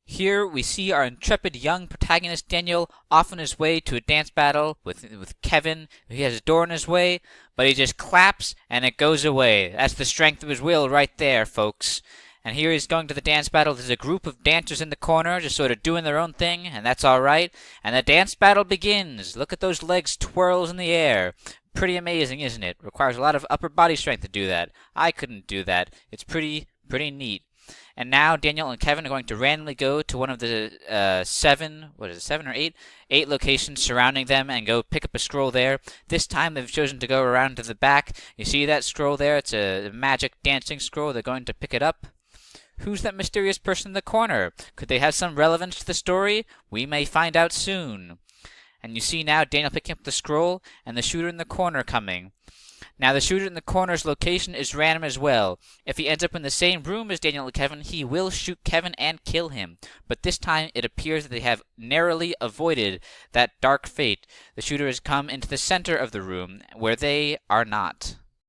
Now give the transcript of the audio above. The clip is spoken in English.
Here we see our intrepid young protagonist Daniel off on his way to a dance battle with Kevin. He has a door in his way, but he just claps and it goes away. That's the strength of his will right there, folks. And here he's going to the dance battle. There's a group of dancers in the corner just sort of doing their own thing, and that's all right. And the dance battle begins. Look at those legs twirls in the air. Pretty amazing, isn't it? Requires a lot of upper body strength to do that. I couldn't do that. It's pretty neat. And now Daniel and Kevin are going to randomly go to one of the seven or eight locations surrounding them and go pick up a scroll there. This time they've chosen to go around to the back. You see that scroll there? It's a magic dancing scroll. They're going to pick it up. Who's that mysterious person in the corner? Could they have some relevance to the story? We may find out soon. And you see now Daniel picking up the scroll and the shooter in the corner coming. Now the shooter in the corner's location is random as well. If he ends up in the same room as Daniel and Kevin, he will shoot Kevin and kill him. But this time it appears that they have narrowly avoided that dark fate. The shooter has come into the center of the room where they are not.